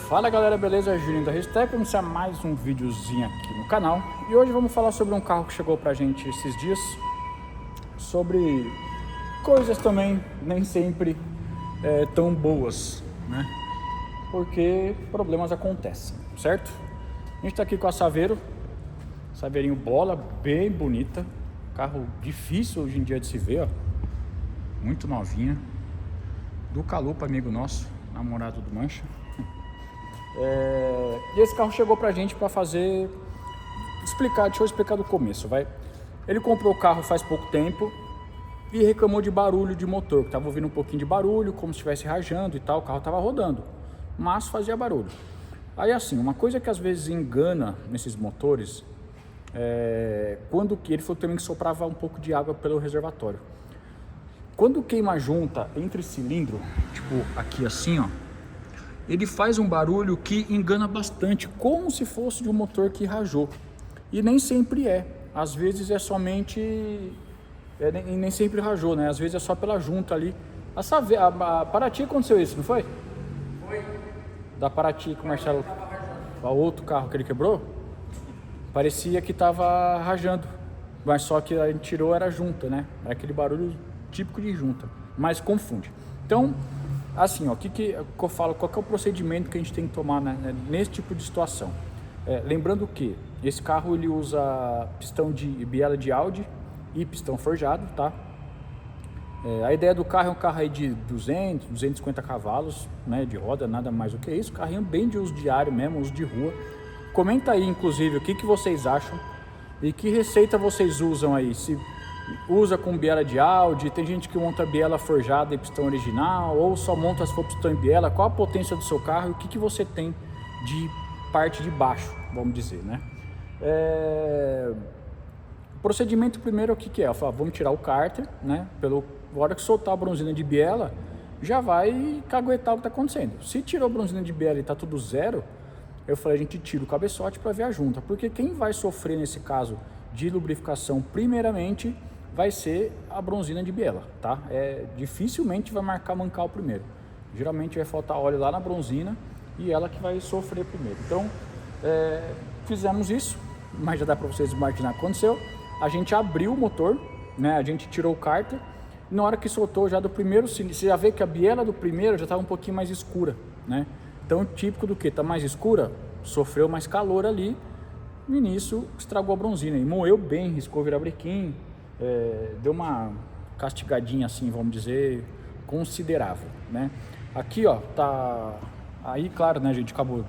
Fala galera, beleza? Julinho da Restec, vamos iniciar mais um videozinho aqui no canal. E hoje vamos falar sobre um carro que chegou pra gente esses dias, sobre coisas também nem sempre tão boas, né? Porque problemas acontecem, certo? A gente tá aqui com a Saveiro, Saveirinho bola, bem bonita, carro difícil hoje em dia de se ver, ó, muito novinha, do Calupa, amigo nosso, namorado do Mancha. E esse carro chegou pra gente pra fazer, deixa eu explicar do começo, vai. Ele comprou o carro faz pouco tempo e reclamou de barulho de motor, que tava ouvindo um pouquinho de barulho, como se estivesse rajando e tal, o carro tava rodando, mas fazia barulho. Aí assim, uma coisa que às vezes engana nesses motores, quando que ele falou também que soprava um pouco de água pelo reservatório. Quando queima a junta entre cilindro, tipo aqui assim, ó, ele faz um barulho que engana bastante, como se fosse de um motor que rajou. E nem sempre é. Às vezes é somente... nem sempre rajou, né? Às vezes é só pela junta ali. A Paraty aconteceu isso, não foi? Foi. Da Paraty com o Marcelo... O outro carro que ele quebrou, parecia que estava rajando. Mas só que a gente tirou, era junta, né? Era aquele barulho típico de junta. Mas confunde. Então... Assim, ó, o que eu falo, qual que é o procedimento que a gente tem que tomar, né, nesse tipo de situação? Lembrando que esse carro ele usa pistão de biela de Audi e pistão forjado, tá? A ideia do carro é um carro aí de 250 cavalos, né, de roda, nada mais do que isso. Carrinho bem de uso diário mesmo, uso de rua. Comenta aí, inclusive, o que vocês acham e que receita vocês usam aí. Se usa com biela de Audi, tem gente que monta biela forjada e pistão original, ou só monta se for pistão e biela. Qual a potência do seu carro e o que você tem de parte de baixo, vamos dizer, né? O procedimento primeiro é o que é? Eu falo, vamos tirar o cárter, né? A hora que soltar a bronzina de biela, já vai caguetar o que está acontecendo. Se tirou a bronzina de biela e está tudo zero, eu falei, a gente tira o cabeçote para ver a junta, porque quem vai sofrer nesse caso de lubrificação primeiramente vai ser a bronzina de biela, tá? Dificilmente vai mancar o primeiro. Geralmente vai faltar óleo lá na bronzina e ela que vai sofrer primeiro. Então, fizemos isso, mas já dá para vocês imaginar o que aconteceu. A gente abriu o motor, né? A gente tirou o cárter. Na hora que soltou já do primeiro cilindro, você já vê que a biela do primeiro já estava um pouquinho mais escura, né? Então, típico do que? Tá mais escura, sofreu mais calor ali e nisso estragou a bronzina e moeu bem, riscou virabrequim. Deu uma castigadinha assim, vamos dizer, considerável, né? Aqui, ó, tá... Aí, claro, né, a gente acabou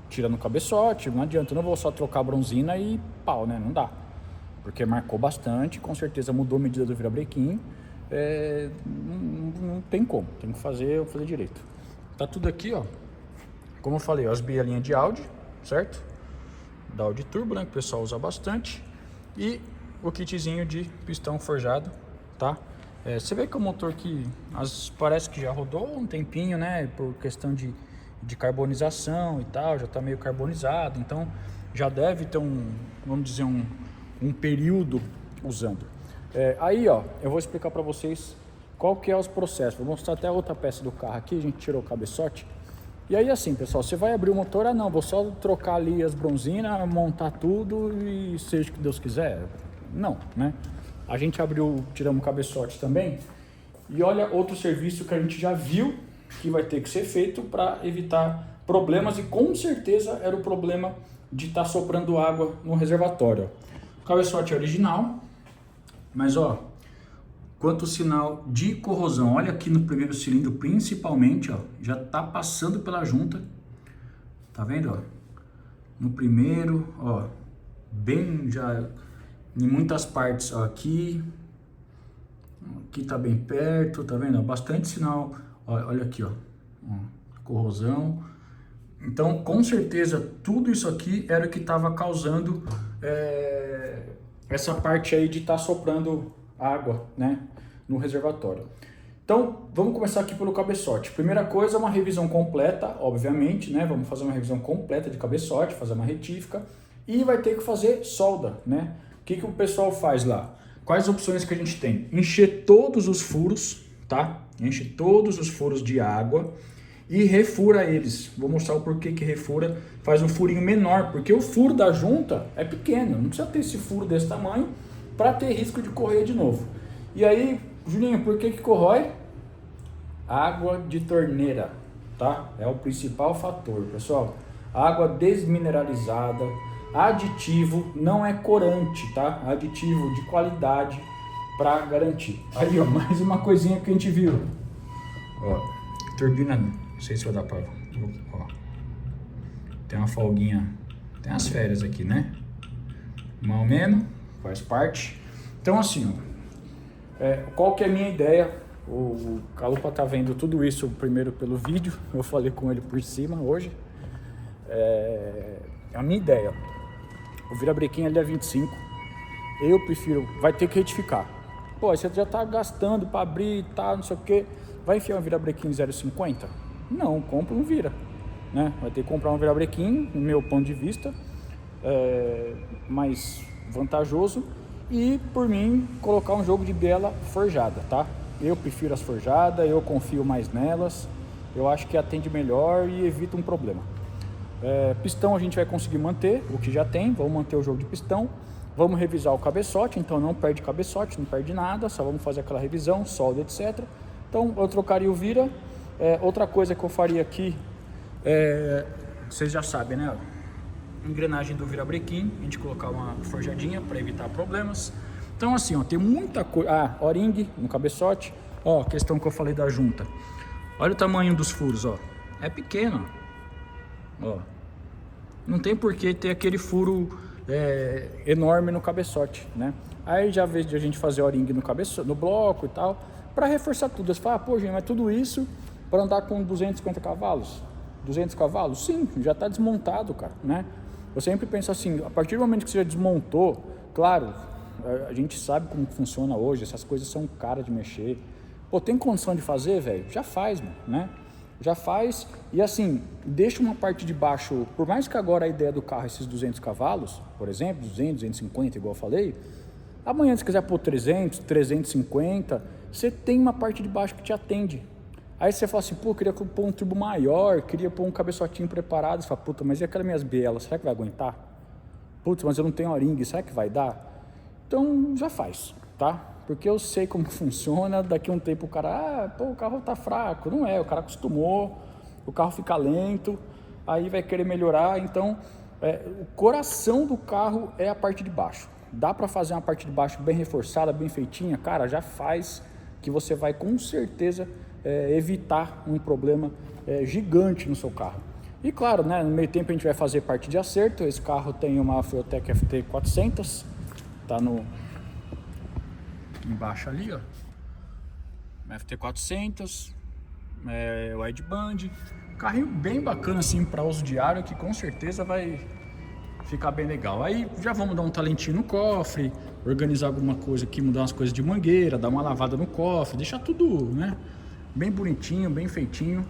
tirando o cabeçote, não adianta, eu não vou só trocar a bronzina e pau, né? Não dá. Porque marcou bastante, com certeza mudou a medida do virabrequim. Não tem como, tem que fazer direito. Tá tudo aqui, ó. Como eu falei, ó, as bielinhas de Audi, certo? Da Audi Turbo, né, que o pessoal usa bastante. E o kitzinho de pistão forjado, tá? Você vê que é um motor que parece que já rodou um tempinho, né? Por questão de carbonização e tal, já tá meio carbonizado, então já deve ter vamos dizer, um período usando. Aí, ó, eu vou explicar para vocês qual que é os processos. Vou mostrar até a outra peça do carro aqui, a gente tirou o cabeçote. E aí assim, pessoal, você vai abrir o motor, não, vou só trocar ali as bronzinas, montar tudo e seja o que Deus quiser. Não, né? A gente abriu, tiramos o cabeçote também. E olha outro serviço que a gente já viu que vai ter que ser feito para evitar problemas. E com certeza era o problema de estar soprando água no reservatório. O cabeçote é original, mas ó, quanto sinal de corrosão. Olha aqui no primeiro cilindro principalmente, ó, já tá passando pela junta. Tá vendo, ó? No primeiro, ó, bem já... Em muitas partes, ó, aqui tá bem perto, tá vendo? Bastante sinal, ó, olha aqui, ó, corrosão. Então, com certeza, tudo isso aqui era o que estava causando essa parte aí de estar soprando água, né, no reservatório. Então, vamos começar aqui pelo cabeçote. Primeira coisa, uma revisão completa, obviamente, né? Vamos fazer uma revisão completa de cabeçote, fazer uma retífica e vai ter que fazer solda, né? O que o pessoal faz lá? Quais opções que a gente tem? Encher todos os furos, tá? Enche todos os furos de água e refura eles. Vou mostrar o porquê que refura, faz um furinho menor, porque o furo da junta é pequeno, não precisa ter esse furo desse tamanho para ter risco de correr de novo. E aí, Julinho, por que corrói? Água de torneira, tá? É o principal fator, pessoal. Água desmineralizada, aditivo, não é corante, tá? Aditivo de qualidade para garantir. Aí, ó, mais uma coisinha que a gente viu. Ó, turbina, não sei se vai dar para... Ó, tem uma folguinha, tem as férias aqui, né? Mais ou menos, faz parte. Então, assim, ó, qual que é a minha ideia? O Calupa tá vendo tudo isso primeiro pelo vídeo, eu falei com ele por cima hoje. A minha ideia, o virabrequim ali é 25, eu prefiro, vai ter que retificar. Pô, você já tá gastando para abrir e tá, não sei o que, vai enfiar um virabrequim 0,50? Não, compra um vira, né? Vai ter que comprar um virabrequim, no meu ponto de vista, mais vantajoso, e por mim colocar um jogo de biela forjada, tá? Eu prefiro as forjadas, eu confio mais nelas, eu acho que atende melhor e evita um problema. Pistão a gente vai conseguir manter o que já tem, vamos manter o jogo de pistão, vamos revisar o cabeçote, então não perde cabeçote, não perde nada, só vamos fazer aquela revisão, solda, etc. Então eu trocaria o vira. Outra coisa que eu faria aqui, vocês já sabem, né? Engrenagem do virabrequim, a gente colocar uma forjadinha para evitar problemas. Então assim, ó, tem muita coisa. O-ring no cabeçote. Ó, questão que eu falei da junta. Olha o tamanho dos furos, ó. É pequeno, ó. Não tem por que ter aquele furo enorme no cabeçote, né? Aí já vez de a gente fazer o-ring no bloco e tal, para reforçar tudo. Você fala, pô, gente, mas tudo isso para andar com 250 cavalos? 200 cavalos? Sim, já está desmontado, cara, né? Eu sempre penso assim, a partir do momento que você já desmontou, claro, a gente sabe como funciona hoje, essas coisas são caras de mexer. Pô, tem condição de fazer, velho? Já faz, mano, né? Já faz, e assim, deixa uma parte de baixo, por mais que agora a ideia do carro é esses 200 cavalos, por exemplo, 200, 250, igual eu falei, amanhã se quiser pôr 300, 350, você tem uma parte de baixo que te atende. Aí você fala assim, pô, queria pôr um turbo maior, queria pôr um cabeçotinho preparado, você fala, puta, mas e aquelas minhas bielas, será que vai aguentar? Putz, mas eu não tenho o-ring, será que vai dar? Então já faz, tá? Porque eu sei como funciona, daqui a um tempo o cara, pô, o carro tá fraco. Não é, o cara acostumou, o carro fica lento, aí vai querer melhorar. Então, o coração do carro é a parte de baixo. Dá para fazer uma parte de baixo bem reforçada, bem feitinha? Cara, já faz, que você vai com certeza evitar um problema gigante no seu carro. E claro, né, no meio tempo a gente vai fazer parte de acerto. Esse carro tem uma Feotec FT 400, tá embaixo ali, ó, FT 400, wideband, carrinho bem bacana assim para uso diário, que com certeza vai ficar bem legal. Aí já vamos dar um talentinho no cofre, organizar alguma coisa aqui, mudar umas coisas de mangueira, dar uma lavada no cofre, deixar tudo, né, bem bonitinho, bem feitinho,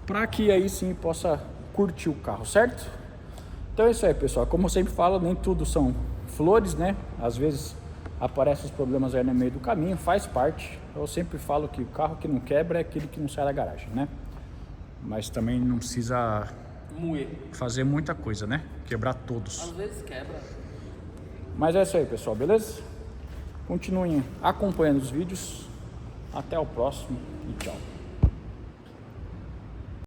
para que aí sim possa curtir o carro, certo? Então é isso aí, pessoal. Como eu sempre falo, nem tudo são flores, né? Às vezes aparecem os problemas aí no meio do caminho, faz parte. Eu sempre falo que o carro que não quebra é aquele que não sai da garagem, né? Mas também não precisa fazer muita coisa, né? Quebrar todos. Às vezes quebra. Mas é isso aí, pessoal, beleza? Continuem acompanhando os vídeos. Até o próximo e tchau.